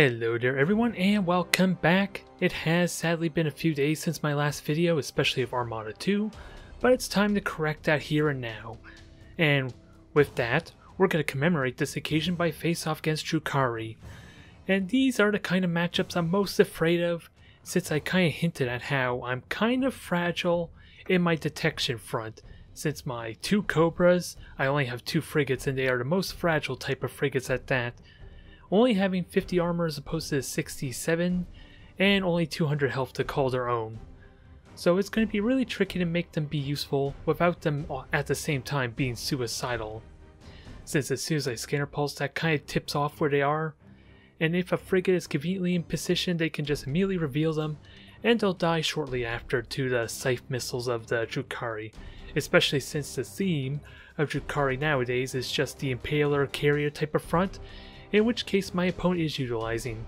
Hello there everyone and welcome back. It has sadly been a few days since my last video, especially of Armada 2, but it's time to correct that here and now. And with that, we're going to commemorate this occasion by face-off against Drukhari. And these are the kind of matchups I'm most afraid of, since I kind of hinted at how I'm kind of fragile in my detection front. Since my 2 Cobras, I only have 2 frigates and they are the most fragile type of frigates at that. Only having 50 armor as opposed to 67, and only 200 health to call their own. So it's going to be really tricky to make them be useful without them at the same time being suicidal. Since as soon as I scanner pulse, that kind of tips off where they are, and if a frigate is conveniently in position, they can just immediately reveal them, and they'll die shortly after to the scythe missiles of the Drukhari, especially since the theme of Drukhari nowadays is just the Impaler carrier type of front, in which case my opponent is utilizing.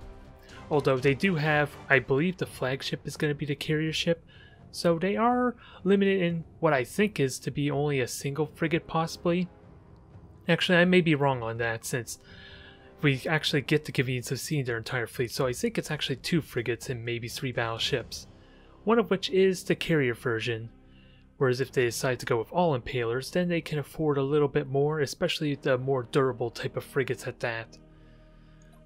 Although they do have, I believe the flagship is going to be the carrier ship, so they are limited in what I think is to be only a single frigate possibly. Actually, I may be wrong on that since we actually get the convenience of seeing their entire fleet, so I think it's actually 2 frigates and maybe 3 battleships, one of which is the carrier version. Whereas if they decide to go with all Impalers, then they can afford a little bit more, especially the more durable type of frigates at that.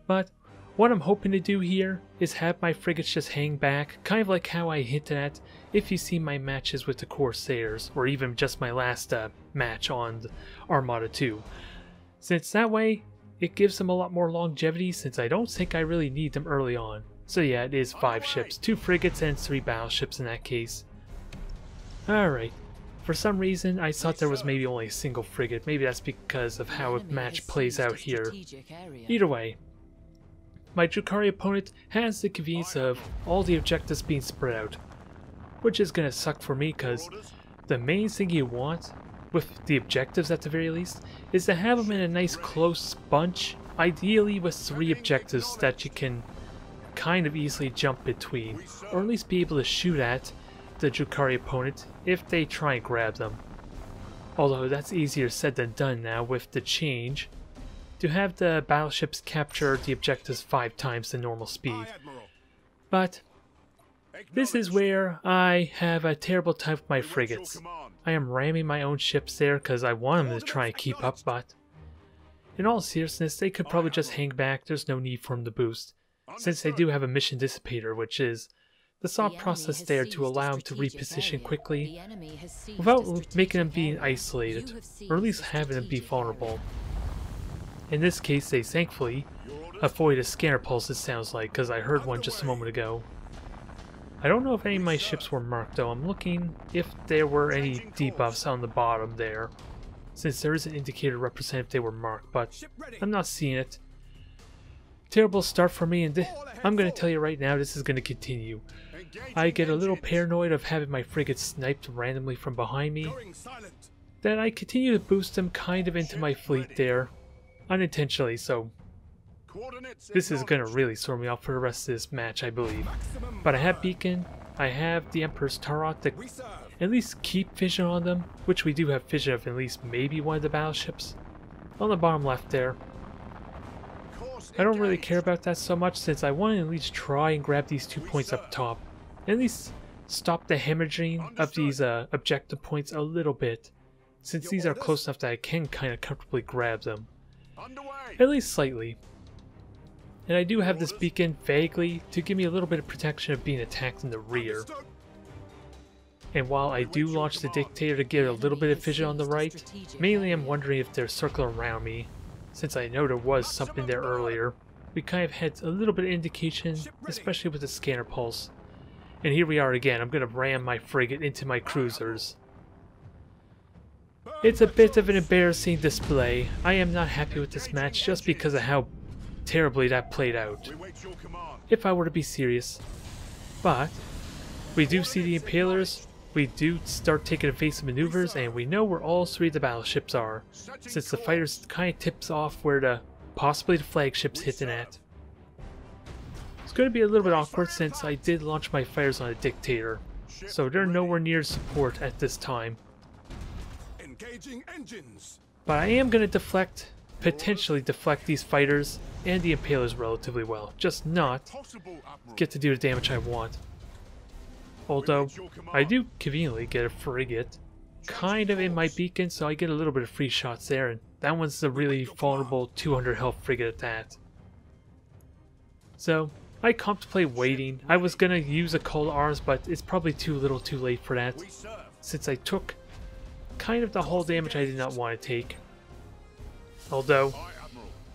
But what I'm hoping to do here is have my frigates just hang back, kind of like how I hinted at if you see my matches with the Corsairs, or even just my last match on Armada 2. Since that way, it gives them a lot more longevity since I don't think I really need them early on. So yeah, it is 5 ships, 2 frigates and 3 battleships in that case. Alright, for some reason I thought there was maybe only a single frigate, maybe that's because of how a match plays out here. Either way, my Drukhari opponent has the convenience of all the objectives being spread out, which is going to suck for me because the main thing you want, with the objectives at the very least, is to have them in a nice close bunch, ideally with 3 objectives that you can kind of easily jump between, or at least be able to shoot at the Drukhari opponent if they try and grab them. Although that's easier said than done now with the change to have the battleships capture the objectives 5 times the normal speed. But this is where I have a terrible time with my frigates. I am ramming my own ships there because I want them to try and keep up, but in all seriousness, they could probably just hang back. There's no need for them to boost, since they do have a mission dissipator, which is the thought process there to allow them to reposition quickly without making them being isolated, or at least having them be vulnerable. In this case, they thankfully avoid a scanner pulse, it sounds like, because I heard one just a moment ago. I don't know if any of my ships were marked though. I'm looking if there were any debuffs on the bottom there, since there is an indicator representing if they were marked, but I'm not seeing it. Terrible start for me, and I'm going to tell you right now, this is going to continue. I get a little paranoid of having my frigates sniped randomly from behind me. Then I continue to boost them kind of into my fleet there, unintentionally, so this is going to really throw me off for the rest of this match, I believe. But I have Beacon, I have the Emperor's Turret to at least keep vision on them, which we do have vision of at least maybe one of the battleships. On the bottom left there. I don't really care about that so much since I want to at least try and grab these 2 points up top. At least stop the hemorrhaging of these objective points a little bit, since these are close enough that I can kind of comfortably grab them. At least slightly. And I do have this beacon vaguely to give me a little bit of protection of being attacked in the rear. And while I do launch the Dictator to get a little bit of vision on the right, mainly I'm wondering if they're circling around me. Since I know there was something there earlier, we kind of had a little bit of indication, especially with the scanner pulse. And here we are again. I'm going to ram my frigate into my cruisers. It's a bit of an embarrassing display. I am not happy with this match just because of how terribly that played out, if I were to be serious. But we do see the Impalers, we do start taking evasive maneuvers, and we know where all 3 of the battleships are, since the fighters kind of tips off where possibly the flagship's hitting at. It's going to be a little bit awkward since I did launch my fires on a Dictator, so they're nowhere near support at this time. But I am going to deflect potentially deflect these fighters and the Impalers relatively well, just not get to do the damage I want. Although, I do conveniently get a frigate kind of in my beacon, so I get a little bit of free shots there, and that one's a really vulnerable 200 health frigate at that. So, I contemplate waiting. I was gonna use a Call to Arms, but it's probably too little too late for that, since I took kind of the whole damage I did not want to take. Although,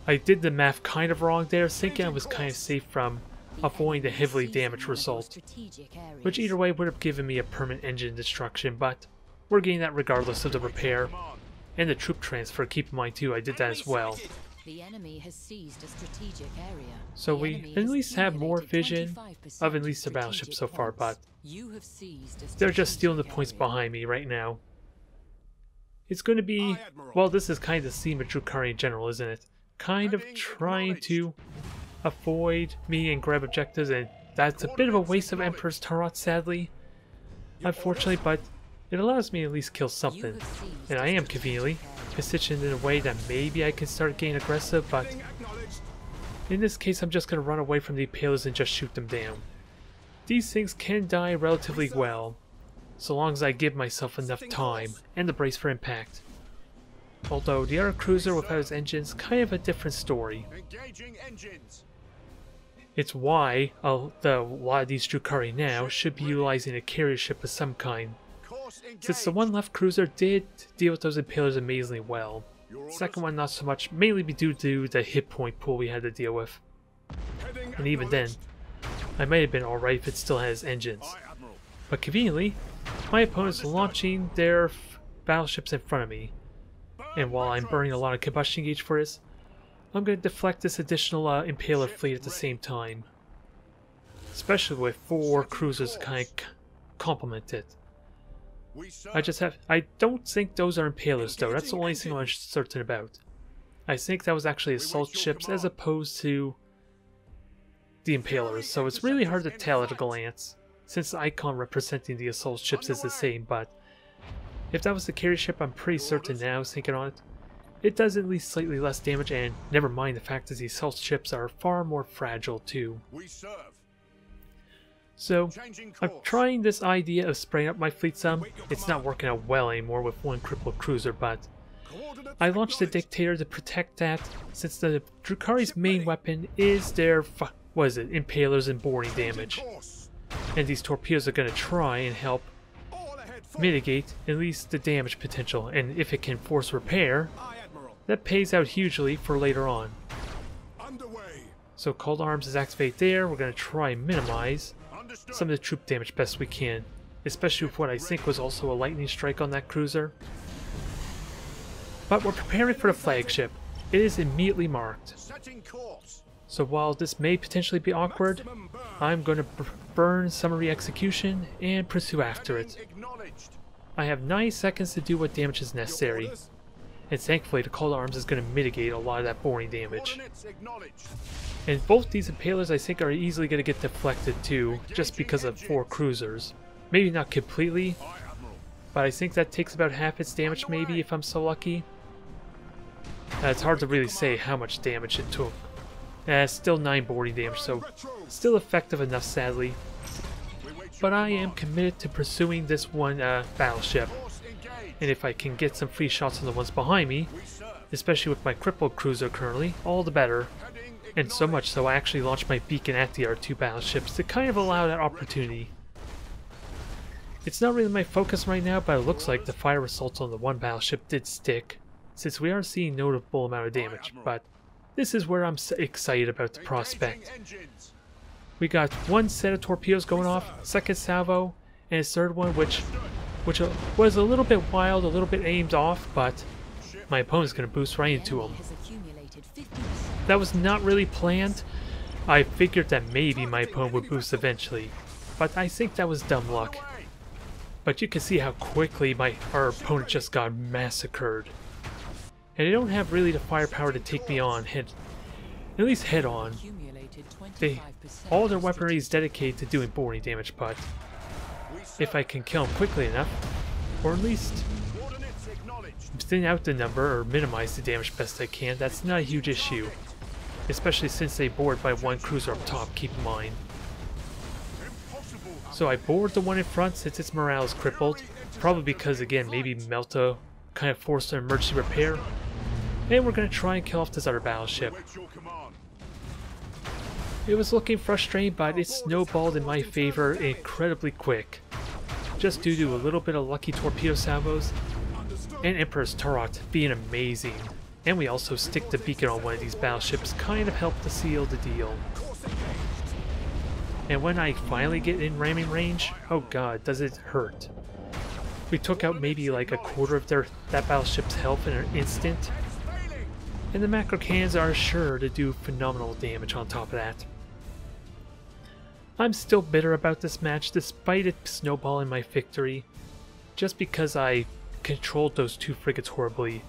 I did the math kind of wrong there, thinking I was kind of safe from avoiding the heavily damaged result, which either way would have given me a permanent engine destruction, but we're getting that regardless of the repair and the troop transfer. Keep in mind too, I did that as well. The enemy has seized a strategic area. So we at least have more vision of at least the battleship so far, but they're just stealing the points behind me right now. It's going to be, well, this is kind of the theme of Drukhari in general, isn't it? Kind of trying to avoid me and grab objectives, and that's a bit of a waste of Emperor's Tarot, sadly. Unfortunately, but it allows me to at least kill something. And I am conveniently positioned in a way that maybe I can start getting aggressive, but in this case I'm just going to run away from the Impalers and just shoot them down. These things can die relatively well, so long as I give myself enough time and the brace for impact. Although the other cruiser without its engines, kind of a different story. It's why a lot of these Drukhari now should be utilizing a carrier ship of some kind, since the one left cruiser did deal with those Impalers amazingly well. The second one not so much, mainly due to the hit point pool we had to deal with. And even then, I might have been alright if it still has engines. But conveniently, my opponent's launching their battleships in front of me. And while I'm burning a lot of combustion gauge for this, I'm going to deflect this additional Impaler fleet at the same time. Especially with 4 cruisers to kind of complement it. I don't think those are Impalers though, that's the only thing I'm certain about. I think that was actually assault ships as opposed to the Impalers, so it's really hard to tell at a glance, since the icon representing the assault ships is the same, but if that was the carrier ship, I'm pretty certain now, thinking on it. It does at least slightly less damage, and never mind the fact that the assault ships are far more fragile too. So, I'm trying this idea of spraying up my fleet some. It's not working out well anymore with one crippled cruiser, but I launched the Dictator to protect that, since the Drukhari's main weapon is their, Impalers and boarding damage. And these torpedoes are going to try and help mitigate at least the damage potential, and if it can force repair, that pays out hugely for later on. So Call to Arms is activated there. We're going to try and minimize some of the troop damage best we can, especially with what I think was also a lightning strike on that cruiser. But we're preparing for the flagship. It is immediately marked. So while this may potentially be awkward, I'm going to burn summary execution and pursue after it. I have 9 seconds to do what damage is necessary, and thankfully the Call to Arms is going to mitigate a lot of that boring damage. And both these Impalers I think are easily going to get deflected too, just because of 4 cruisers. Maybe not completely, but I think that takes about half its damage maybe if I'm so lucky. It's hard to really say how much damage it took. Still 9 boarding damage, so still effective enough sadly. But I am committed to pursuing this one battleship. And if I can get some free shots on the ones behind me, especially with my crippled cruiser currently, all the better. And so much so I actually launched my beacon at the R2 battleships to kind of allow that opportunity. It's not really my focus right now, but it looks like the fire assaults on the one battleship did stick, since we are seeing notable amount of damage, but this is where I'm excited about the prospect. We got one set of torpedoes going off, second salvo, and a third one which was a little bit wild, a little bit aimed off, but my opponent's going to boost right into him. That was not really planned. I figured that maybe my opponent would boost eventually, but I think that was dumb luck. But you can see how quickly our opponent just got massacred. And they don't have really the firepower to take me on, at least head on. All their weaponry is dedicated to doing boarding damage, but if I can kill them quickly enough, or at least thin out the number or minimize the damage best I can. That's not a huge issue, especially since they board by one cruiser up top, keep in mind. So I board the one in front since its morale is crippled, probably because, again, maybe Melta kind of forced an emergency repair, and we're going to try and kill off this other battleship. It was looking frustrating, but it snowballed in my favor incredibly quick, just due to a little bit of lucky torpedo salvos, and Emperor's turret being amazing. And we also stick the beacon on one of these battleships, kind of helped to seal the deal. And when I finally get in ramming range, oh god, does it hurt. We took out maybe like a quarter of that battleship's health in an instant. And the macro cannons are sure to do phenomenal damage on top of that. I'm still bitter about this match despite it snowballing my victory, just because I controlled those two frigates horribly.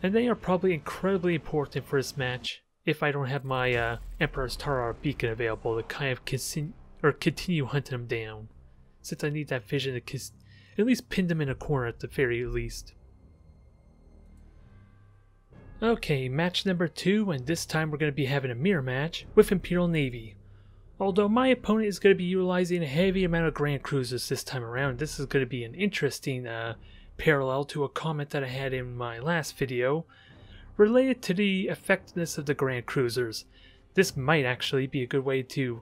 And they are probably incredibly important for this match if I don't have my Emperor's Tara beacon available to kind of continue hunting them down, since I need that vision to at least pin them in a corner at the very least. Okay, match number 2, and this time we're going to be having a mirror match with Imperial Navy. Although my opponent is going to be utilizing a heavy amount of Grand Cruisers this time around, this is going to be an interesting parallel to a comment that I had in my last video related to the effectiveness of the Grand Cruisers. This might actually be a good way to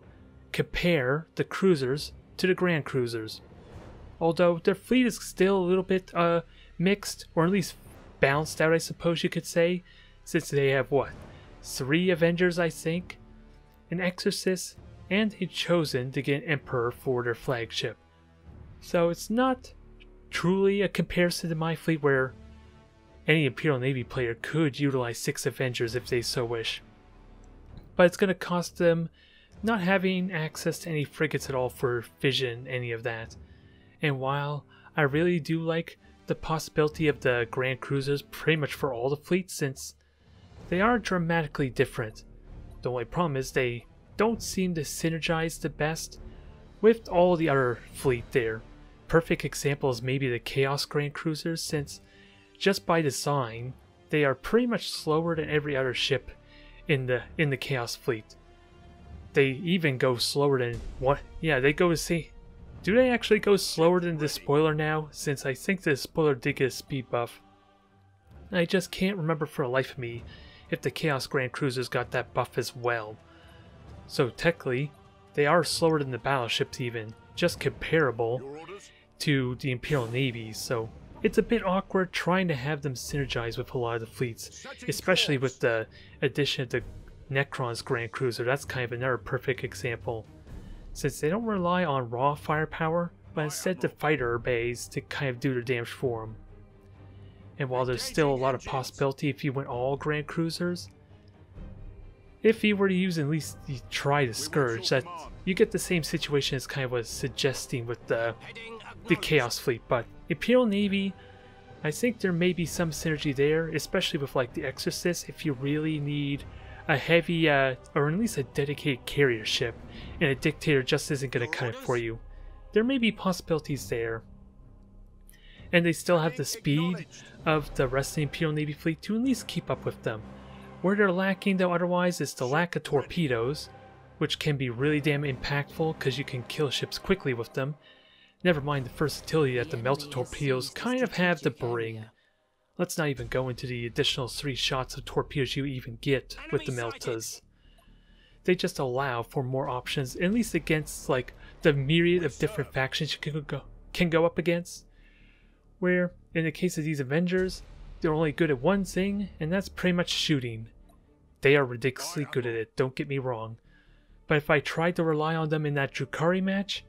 compare the cruisers to the Grand Cruisers. Although their fleet is still a little bit mixed, or at least balanced out, I suppose you could say, since they have what? 3 Avengers, I think, an Exorcist, and a Chosen to get an Emperor for their flagship. So it's not truly a comparison to my fleet where any Imperial Navy player could utilize 6 Avengers if they so wish. But it's going to cost them not having access to any frigates at all for vision, any of that. And while I really do like the possibility of the Grand Cruisers pretty much for all the fleets, since they are dramatically different, the only problem is they don't seem to synergize the best with all the other fleet there. Perfect example is maybe the Chaos Grand Cruisers, since just by design they are pretty much slower than every other ship in the Chaos fleet. They even go slower than what? Yeah, they go to see. Do they actually go slower than the Despoiler now? Since I think the Despoiler did get a speed buff. I just can't remember for the life of me if the Chaos Grand Cruisers got that buff as well. So technically, they are slower than the battleships even, just comparable to the Imperial Navy, so it's a bit awkward trying to have them synergize with a lot of the fleets, especially with the addition of the Necron's Grand Cruiser. That's kind of another perfect example, since they don't rely on raw firepower, but instead the fighter bays to kind of do their damage for them. And while there's still a lot of possibility if you went all Grand Cruisers, if you were to use at least try the Scourge, that you get the same situation as kind of was suggesting with the Chaos fleet. But Imperial Navy, I think there may be some synergy there, especially with like the Exorcist, if you really need a heavy or at least a dedicated carrier ship and a Dictator just isn't going to cut it for you. There may be possibilities there. And they still have the speed of the rest of the Imperial Navy fleet to at least keep up with them. Where they're lacking though otherwise is the lack of torpedoes, which can be really damn impactful because you can kill ships quickly with them. Never mind the versatility that the melted torpedoes kind of have to bring. Let's not even go into the additional 3 shots of torpedoes you even get with the Meltas. They just allow for more options, at least against like the myriad of different factions you can go up against. Where, in the case of these Avengers, they're only good at one thing, and that's pretty much shooting. They are ridiculously good at it, don't get me wrong. But if I tried to rely on them in that Drukhari match,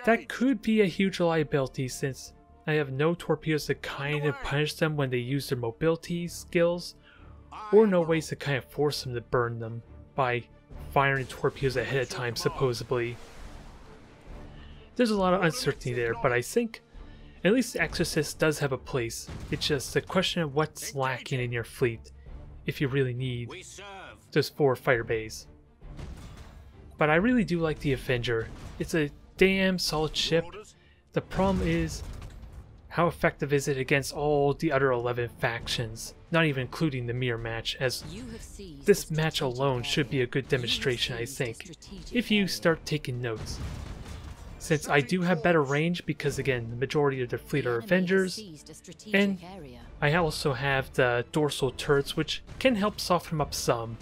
that could be a huge liability, since I have no torpedoes to kind of punish them when they use their mobility skills, or no ways to kind of force them to burn them by firing torpedoes ahead of time, supposedly. There's a lot of uncertainty there, but I think at least the Exorcist does have a place. It's just a question of what's lacking in your fleet if you really need those 4 fighter bays. But I really do like the Avenger. It's a damn solid ship. The problem is how effective is it against all the other 11 factions, not even including the mirror match, as this match alone should be a good demonstration, I think, if you start taking notes. Since I do have better range because, again, the majority of their fleet are Avengers, and I also have the dorsal turrets, which can help soften them up some.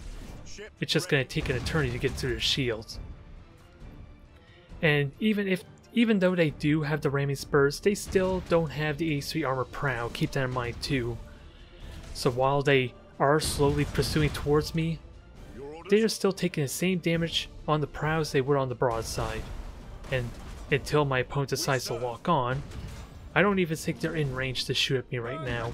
It's just going to take an eternity to get through their shields. And even though they do have the ramming spurs, they still don't have the H3 armor prow, keep that in mind too. So while they are slowly pursuing towards me, they are still taking the same damage on the prows they would on the broadside. And until my opponent decides to lock on, I don't even think they're in range to shoot at me right now.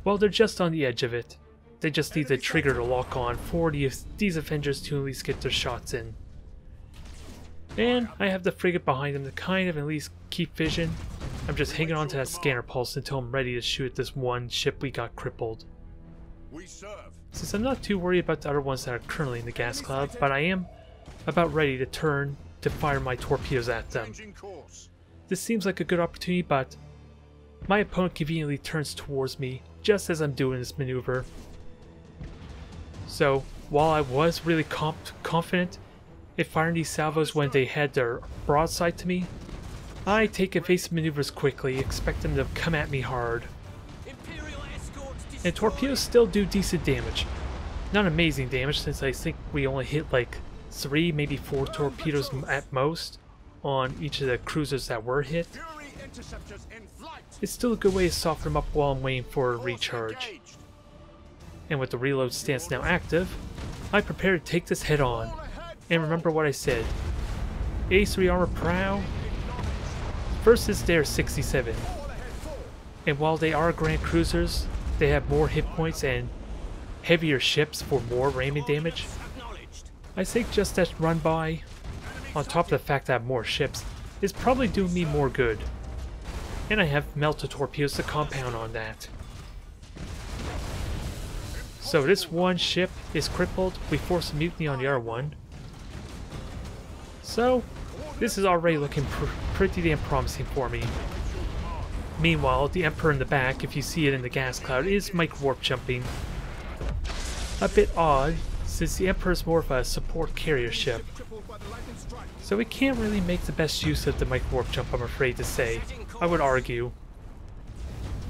Well, they're just on the edge of it. They just need the trigger to lock on for these Avengers to at least get their shots in. And I have the frigate behind them to kind of at least keep vision. I'm just hanging on to that scanner pulse until I'm ready to shoot at this one ship we got crippled. Since I'm not too worried about the other ones that are currently in the gas cloud, but I am about ready to turn to fire my torpedoes at them. This seems like a good opportunity, but my opponent conveniently turns towards me just as I'm doing this maneuver. So while I was really confident at firing these salvos when they had their broadside to me, I take evasive maneuvers quickly, expect them to come at me hard. And torpedoes still do decent damage. Not amazing damage, since I think we only hit like 3, maybe 4 torpedoes at most on each of the cruisers that were hit. It's still a good way to soften them up while I'm waiting for a recharge. And with the reload stance now active, I prepare to take this head on. And remember what I said. A3 armor prow versus their 67. And while they are grand cruisers, they have more hit points and heavier ships for more ramming damage. I think just that run by, on top of the fact that I have more ships, is probably doing me more good. And I have melted torpedoes to compound on that. So this one ship is crippled, we force a mutiny on the other one. So, this is already looking pretty damn promising for me. Meanwhile, the Emperor in the back, if you see it in the gas cloud, is micro-warp jumping. A bit odd, since the Emperor is more of a support carrier ship. So we can't really make the best use of the micro-warp jump, I'm afraid to say. I would argue.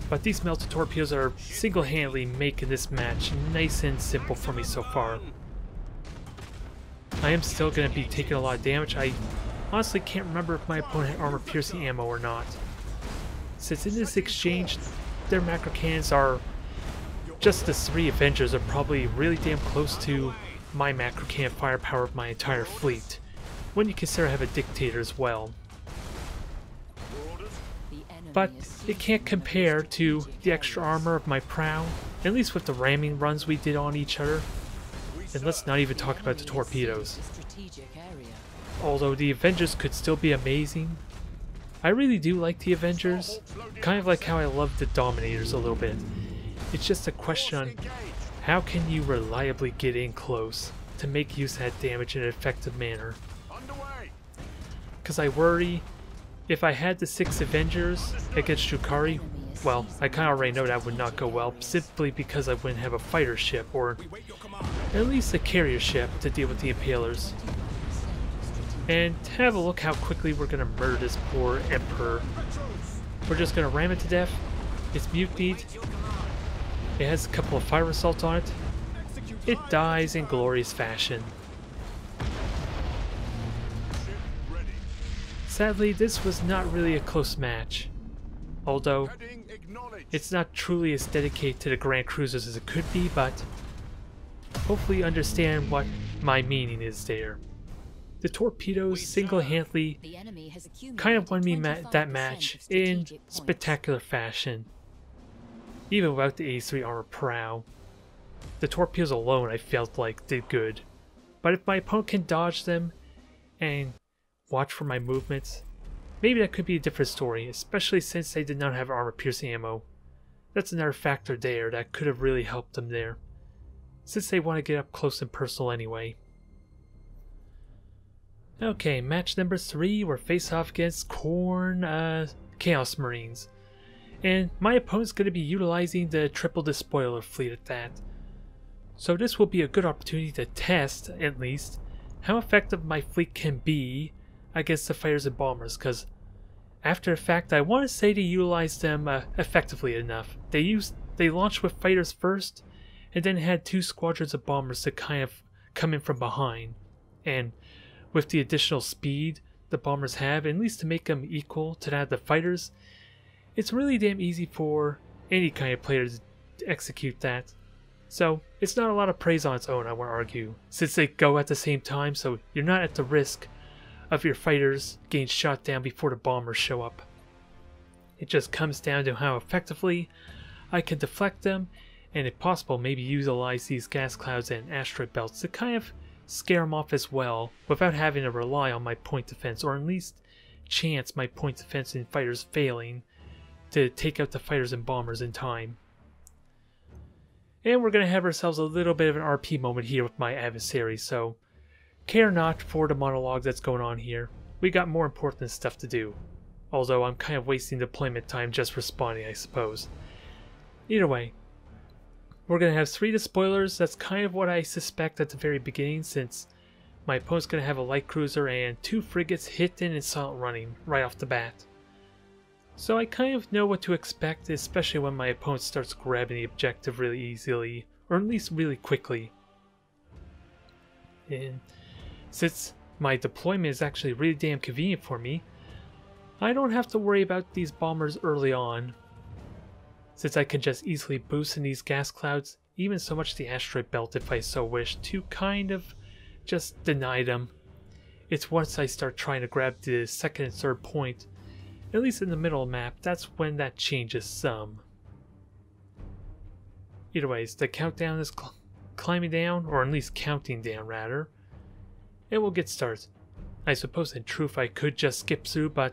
But these melted torpedoes are single-handedly making this match nice and simple for me so far. I am still going to be taking a lot of damage. I honestly can't remember if my opponent had armor-piercing ammo or not. Since in this exchange, their macro cannons are... just the 3 Avengers are probably really damn close to my macro cannon firepower of my entire fleet, when you consider I have a Dictator as well. But it can't compare to the extra armor of my prow, at least with the ramming runs we did on each other. And let's not even talk about the torpedoes. Although the Avengers could still be amazing. I really do like the Avengers, kind of like how I love the Dominators a little bit. It's just a question on how can you reliably get in close to make use of that damage in an effective manner. Because I worry, if I had the 6 Avengers against Drukhari, well, I kind of already know that would not go well, simply because I wouldn't have a fighter ship, or at least a carrier ship, to deal with the Impalers. And have a look how quickly we're going to murder this poor Emperor. We're just going to ram it to death. It's mutinied. It has a couple of fire assaults on it. It dies in glorious fashion. Sadly, this was not really a close match. Although, it's not truly as dedicated to the Grand Cruisers as it could be, but hopefully you understand what my meaning is there. The torpedoes single-handedly kind of won me that match in spectacular fashion. Even without the A3 armor prow. The torpedoes alone I felt like did good. But if my opponent can dodge them and watch for my movements, maybe that could be a different story, especially since they did not have armor-piercing ammo. That's another factor there that could have really helped them there, since they want to get up close and personal anyway. Okay, match number 3, we're face off against Chaos Marines. and my opponent's going to be utilizing the triple despoiler fleet at that. So this will be a good opportunity to test, at least, how effective my fleet can be against the fighters and bombers, because after the fact, I want to say they utilized them effectively enough. They launched with fighters first, and then had 2 squadrons of bombers to kind of come in from behind. And with the additional speed the bombers have, at least to make them equal to that of the fighters, it's really damn easy for any kind of player to execute that. So it's not a lot of praise on its own, I want to argue, since they go at the same time, so you're not at the risk of your fighters getting shot down before the bombers show up. It just comes down to how effectively I can deflect them, and if possible maybe utilize these gas clouds and asteroid belts to kind of scare them off as well, without having to rely on my point defense, or at least chance my point defense and fighters failing to take out the fighters and bombers in time. And we're going to have ourselves a little bit of an RP moment here with my adversary, so care not for the monologue that's going on here. We got more important stuff to do. Although I'm kind of wasting deployment time just responding, I suppose. Either way, we're going to have 3 despoilers. That's kind of what I suspect at the very beginning, since my opponent's going to have a light cruiser and 2 frigates hidden and silent running right off the bat. So I kind of know what to expect, especially when my opponent starts grabbing the objective really easily, or at least really quickly. And since my deployment is actually really damn convenient for me, I don't have to worry about these bombers early on, since I can just easily boost in these gas clouds, even so much the asteroid belt if I so wish, to kind of just deny them. It's once I start trying to grab the 2nd and 3rd point, at least in the middle of the map, that's when that changes some. Either ways, the countdown is climbing down, or at least counting down rather, and we'll get started. I suppose in truth I could just skip through, but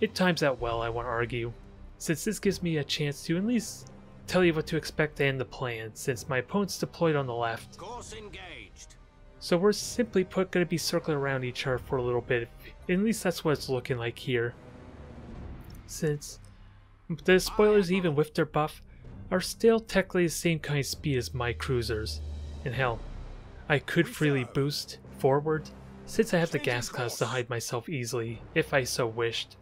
it times out well, I want to argue, since this gives me a chance to at least tell you what to expect and the plan, since my opponent's deployed on the left. Course engaged. So we're simply put going to be circling around each other for a little bit, at least that's what it's looking like here. Since the spoilers, even with their buff, are still technically the same kind of speed as my cruisers. And hell, I could freely boost forward, since I have the gas clouds to hide myself easily, if I so wished.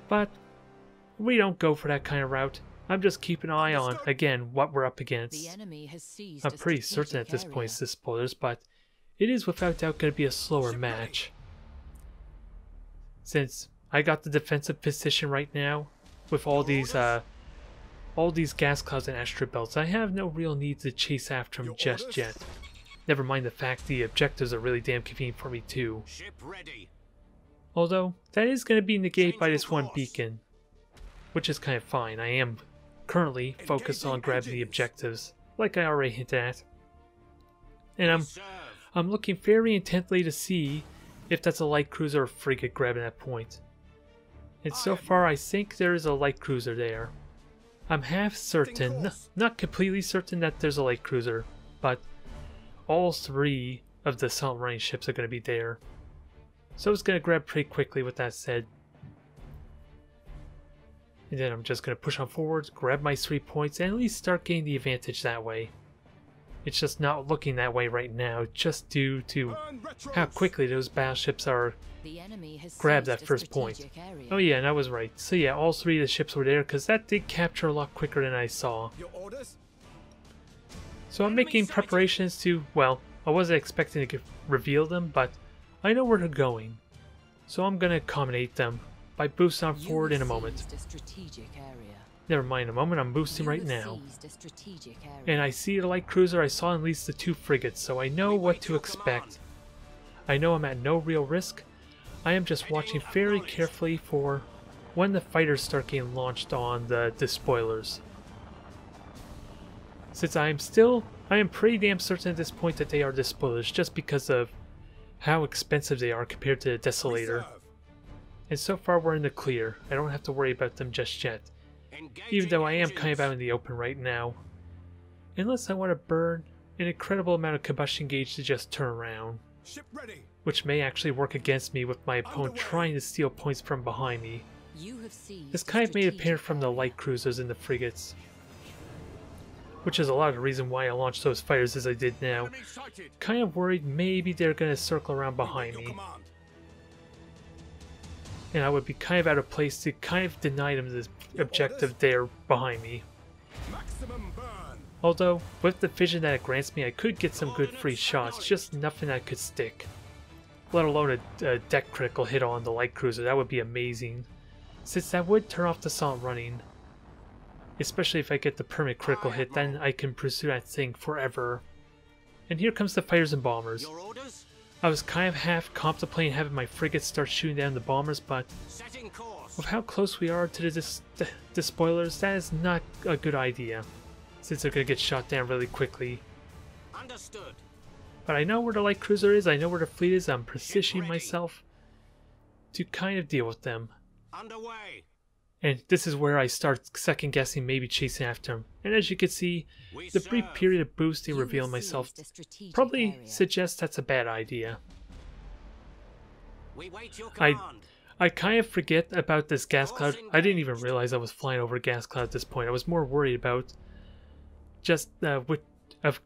But we don't go for that kind of route. I'm just keeping an eye on, again, what we're up against. I'm pretty certain at this point it's the spoilers, but it is without doubt going to be a slower match. Since I got the defensive position right now, with all these gas clouds and asteroid belts, I have no real need to chase after them just yet. Never mind the fact the objectives are really damn convenient for me too. Although, that is going to be negated by this one beacon, which is kind of fine. I am currently focused on grabbing the objectives, like I already hinted at. And I'm looking very intently to see if that's a light cruiser or frigate grabbing that point. And so far I think there is a light cruiser there. I'm half certain, not completely certain that there's a light cruiser, but all 3 of the silent running ships are going to be there. So it's going to grab pretty quickly with that said. And then I'm just going to push on forward, grab my 3 points, and at least start getting the advantage that way. It's just not looking that way right now, just due to how quickly those battleships are grab that first point. Oh yeah, and I was right. So yeah, all 3 of the ships were there, because that did capture a lot quicker than I saw. So I'm making preparations to, well, I wasn't expecting to reveal them, but I know where they're going. So I'm going to accommodate them by boosting on forward in a moment. Never mind a moment, I'm boosting right now. And I see the light cruiser, I saw at least the 2 frigates, so I know what to expect. I know I'm at no real risk. I am just watching very carefully for when the fighters start getting launched on the despoilers. Since I am pretty damn certain at this point that they are despoilers, just because of how expensive they are compared to the Desolator. And so far we're in the clear. I don't have to worry about them just yet. Even though I am kind of out in the open right now. Unless I want to burn an incredible amount of combustion gauge to just turn around. Which may actually work against me with my opponent trying to steal points from behind me. You have seized This a kind of made it apparent strategic from the area. light cruisers and the frigates, which is a lot of the reason why I launched those fighters as I did now. Enemy sighted. Kind of worried maybe they're going to circle around We behind wait your me, command. and I would be kind of out of place to kind of deny them this objective there behind me. Maximum burn. Although, with the vision that it grants me, I could get some good free shots, just nothing that could stick. Let alone a deck critical hit on the light cruiser, that would be amazing. Since that would turn off the silent running. Especially if I get the permanent critical hit, then I can pursue that thing forever. And here comes the fighters and bombers. Your orders? I was kind of half contemplating having my frigates start shooting down the bombers, but Setting course. with how close we are to the despoilers, that is not a good idea, since they're going to get shot down really quickly. Understood. But I know where the light cruiser is, I know where the fleet is, I'm positioning ready. myself to kind of deal with them. Underway. And this is where I start second guessing maybe chasing after them. And as you can see, We the brief serve. period of boosting You revealing have myself seized a strategic probably area. suggests that's a bad idea. We wait your I- command. I kind of forget about this gas cloud. I didn't even realize I was flying over a gas cloud at this point. I was more worried about just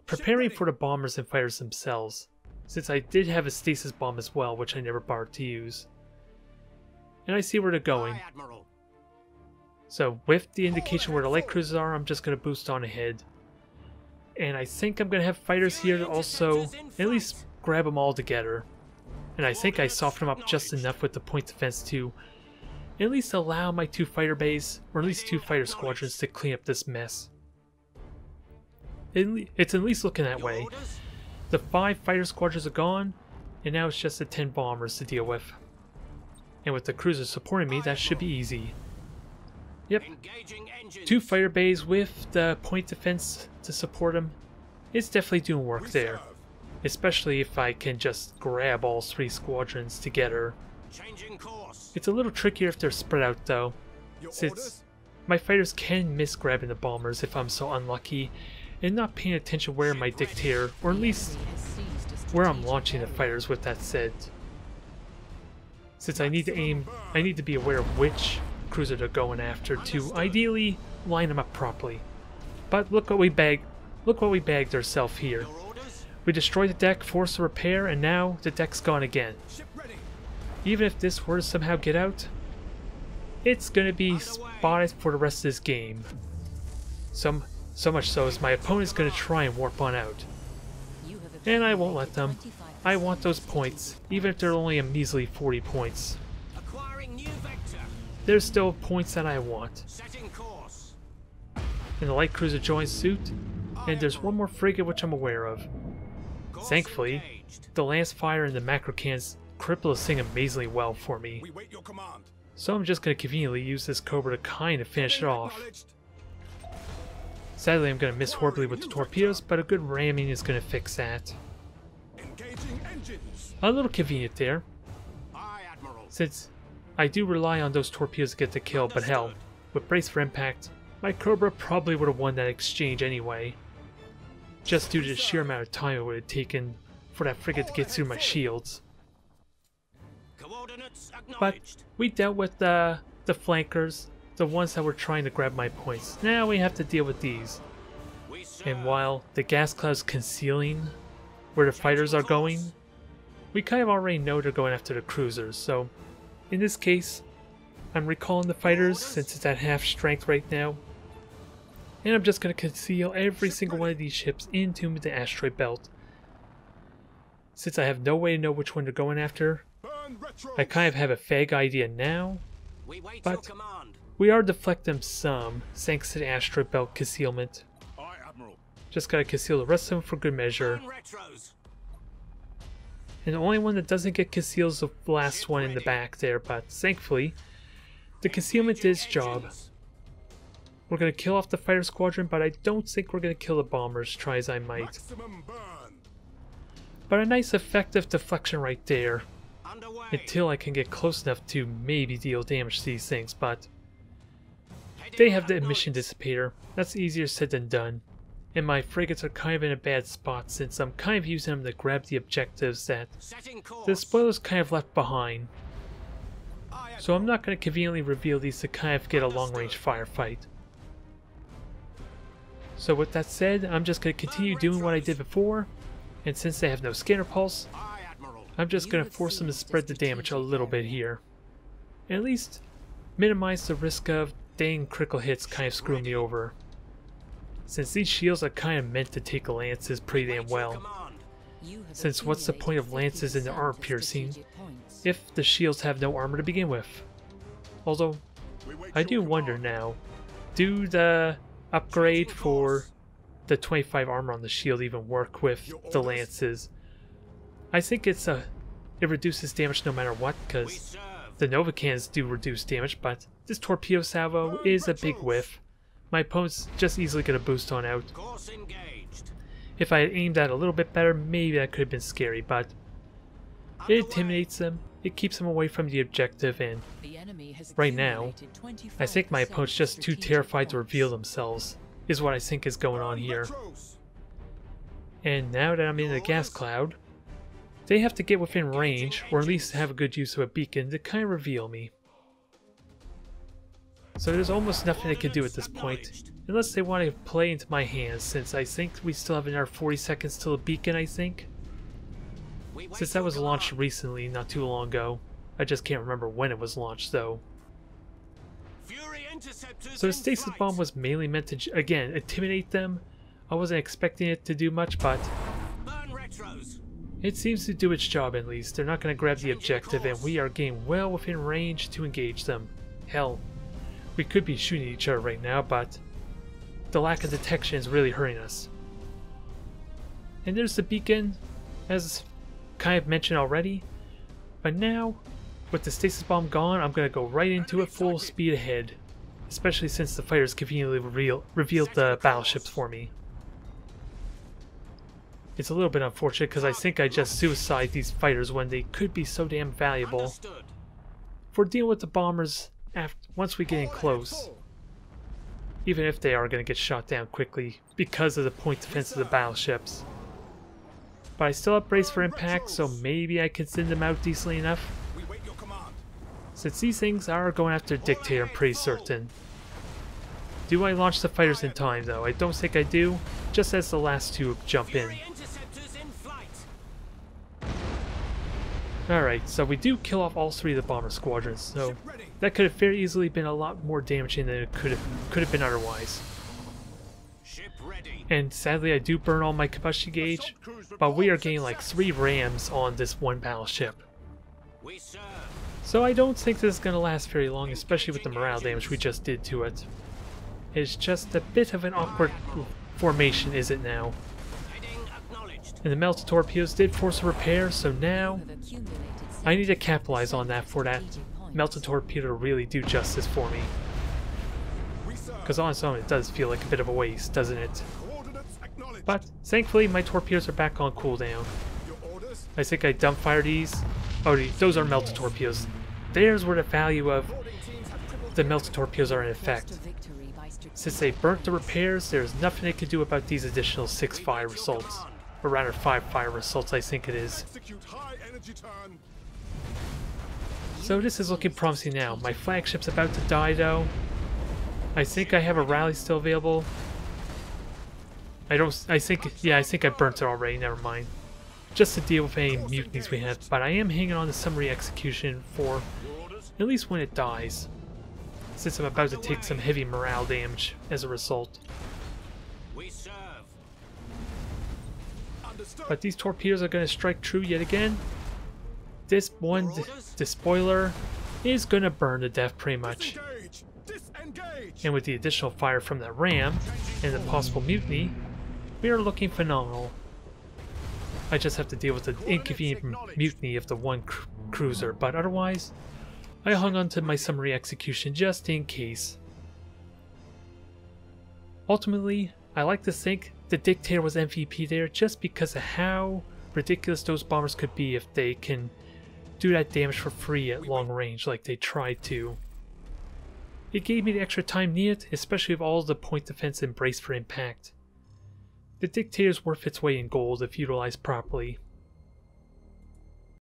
preparing for the bombers and fighters themselves, since I did have a stasis bomb as well, which I never bothered to use. And I see where they're going. Aye, Admiral. So with the indication where the light cruisers are, I'm just going to boost on ahead. And I think I'm going to have fighters here to also at least grab them all together. And I think I softened them up just enough with the point defense to at least allow my 2 fighter bays, or at least 2 fighter squadrons, to clean up this mess. It's at least looking that Your way. orders? The 5 fighter squadrons are gone, and now it's just the 10 bombers to deal with. And with the cruisers supporting me, that should be easy. Yep, Engaging engines. 2 fighter bays with the point defense to support them. It's definitely doing work We there. serve. Especially if I can just grab all 3 squadrons together. Changing course. It's a little trickier if they're spread out though, Your since orders. my fighters can miss grabbing the bombers if I'm so unlucky, and not paying attention where my dictator, or at least The enemy has seized a where I'm strategic launching the area. fighters with that said. Since I need to aim, I need to be aware of which cruiser they're going after to ideally line them up properly. But look what we bagged ourselves here. Your orders? We destroyed the deck, forced a repair, and now the deck's gone again. Ship ready. Even if this were to somehow get out, it's gonna be spotted for the rest of this game. So much so as my opponent's gonna try and warp on out. You have And I won't let them. accumulated 25% I want those points, even if they're only a measly 40 points. Acquiring new vector. There's still points that I want. Setting course. And the light cruiser joins suit, and there's one more frigate which I'm aware of. Course Thankfully, engaged. the lance fire and the macro cans cripple this thing amazingly well for me. We wait your command. So I'm just going to conveniently use this Cobra to kind of finish it off. Acknowledged. Sadly, I'm going to miss horribly with the torpedoes, but a good ramming is going to fix that. Engaging engines. A little convenient there, Aye, Admiral. since I do rely on those torpedoes to get the kill, but hell, with brace for impact, my Cobra probably would have won that exchange anyway. Just due to the sheer amount of time it would have taken for that frigate to get through my shields. Coordinates But acknowledged. we dealt with the flankers, the ones that were trying to grab my points. Now we have to deal with these. We serve. And while the gas cloud's concealing where the fighters are going, we kind of already know they're going after the cruisers, so in this case, I'm recalling the fighters since it's at half strength right now. And I'm just going to conceal every single one of these ships into the asteroid belt. Since I have no way to know which one they're going after, Burn retro. I kind of have a vague idea now. We wait but- your command. We are deflecting some, thanks to the asteroid belt concealment. Aye, Admiral. Just gotta conceal the rest of them for good measure. Burn retros. And the only one that doesn't get concealed is the last one in the back there, but thankfully, the concealment did its job. Engines. We're gonna kill off the fighter squadron, but I don't think we're gonna kill the bombers, try as I might. Maximum burn. But a nice effective deflection right there, Underway. until I can get close enough to maybe deal damage to these things, but Heading they have the emission acknowledged. dissipator. That's easier said than done. And my frigates are kind of in a bad spot since I'm kind of using them to grab the objectives that Setting course. the spoilers kind of left behind. So I'm not going to conveniently reveal these to kind of get a long-range firefight. So with that said, I'm just going to continue doing what I did before, and since they have no scanner pulse, Aye, Admiral. I'm just going to force them to spread the damage a little bit here. At least minimize the risk of dang critical hits kind of screwing me over. Since these shields are kind of meant to take lances pretty damn well. Command. Since what's the point of lances in the armor piercing if the shields have no armor to begin with? Although, I do wonder now, do the upgrade for the 25 armor on the shield even work with the lances? I think it reduces damage no matter what, We because serve. the Nova cannons do reduce damage, but this torpedo salvo is a big whiff. My opponent's just easily going to boost on out. Course engaged. If I had aimed that a little bit better, maybe that could have been scary, but it intimidates them, it keeps them away from the objective, and right now, I think my opponent's just too terrified to reveal themselves, is what I think is going on here. Retros. And now that I'm in the gas cloud, they have to get within range, or at least have a good use of a beacon to kind of reveal me. So there's almost nothing they can do at this point, unless they want to play into my hands, since I think we still have another 40 seconds till the beacon, I think. We wait Since that your was launched command. recently, not too long ago. I just can't remember when it was launched though. Fury interceptors So the in stasis flight. bomb was mainly meant to, again, intimidate them. I wasn't expecting it to do much, but Burn retros. it seems to do its job at least. They're not going to grab the objective, and we are getting well within range to engage them. Hell, we could be shooting each other right now, but the lack of detection is really hurting us. And there's the beacon, as kind of mentioned already. But now, with the stasis bomb gone, I'm going to go right into it full speed ahead. Especially since the fighters conveniently revealed the battleships for me. It's a little bit unfortunate because I think I just suicide these fighters when they could be so damn valuable Understood. for dealing with the bombers once we get in close. Even if they are going to get shot down quickly because of the point defense of the battleships. But I still have brace for impact, so maybe I can send them out decently enough. We wait your command. Since these things are going after Dictator, I'm pretty certain. Do I launch the fighters in time though? I don't think I do, just as the last two jump in. Fury interceptors in flight. Alright, so we do kill off all three of the bomber squadrons, so Ship ready. that could have very easily been a lot more damaging than it could have been otherwise. Ship ready. And sadly I do burn all my combustion gauge, but we are getting like 3 rams on this one battleship. We serve. So I don't think this is going to last very long, especially with the morale damage we just did to it. It's just a bit of an awkward formation, is it now? Heading acknowledged. And the melted torpedoes did force a repair, so now I need to capitalize on that for that melted torpedo to really do justice for me. We serve. Because on its own it does feel like a bit of a waste, doesn't it? Coordinates acknowledged. But thankfully my torpedoes are back on cooldown. Your orders. I think I dump fire these. Oh, those are melted torpedoes. There's where the value of Boarding teams have tripled the melted torpedoes are in effect. Since they burnt the repairs, there's nothing they can do about these additional 6 fire results. Or rather 5 fire results, I think it is. execute high energy turn. So this is looking promising now. My flagship's about to die though. I think I have a rally still available. I think I burnt it already, never mind. Just to deal with any mutinies we have, but I am hanging on to summary execution for Your orders. at least when it dies. Since I'm about to take some heavy morale damage as a result. We serve. Understood. But these torpedoes are going to strike true yet again. This one despoiler is going to burn to death pretty much. Disengage. Disengage. And with the additional fire from that ram and the possible mutiny, we are looking phenomenal. I just have to deal with the inconvenient mutiny of the one cruiser, but otherwise, I hung on to my summary execution just in case. Ultimately, I like to think the Dictator was MVP there just because of how ridiculous those bombers could be if they can do that damage for free at long range like they tried to. It gave me the extra time needed, especially with all the point defense and brace for impact. The Dictator's worth its weight in gold if utilized properly.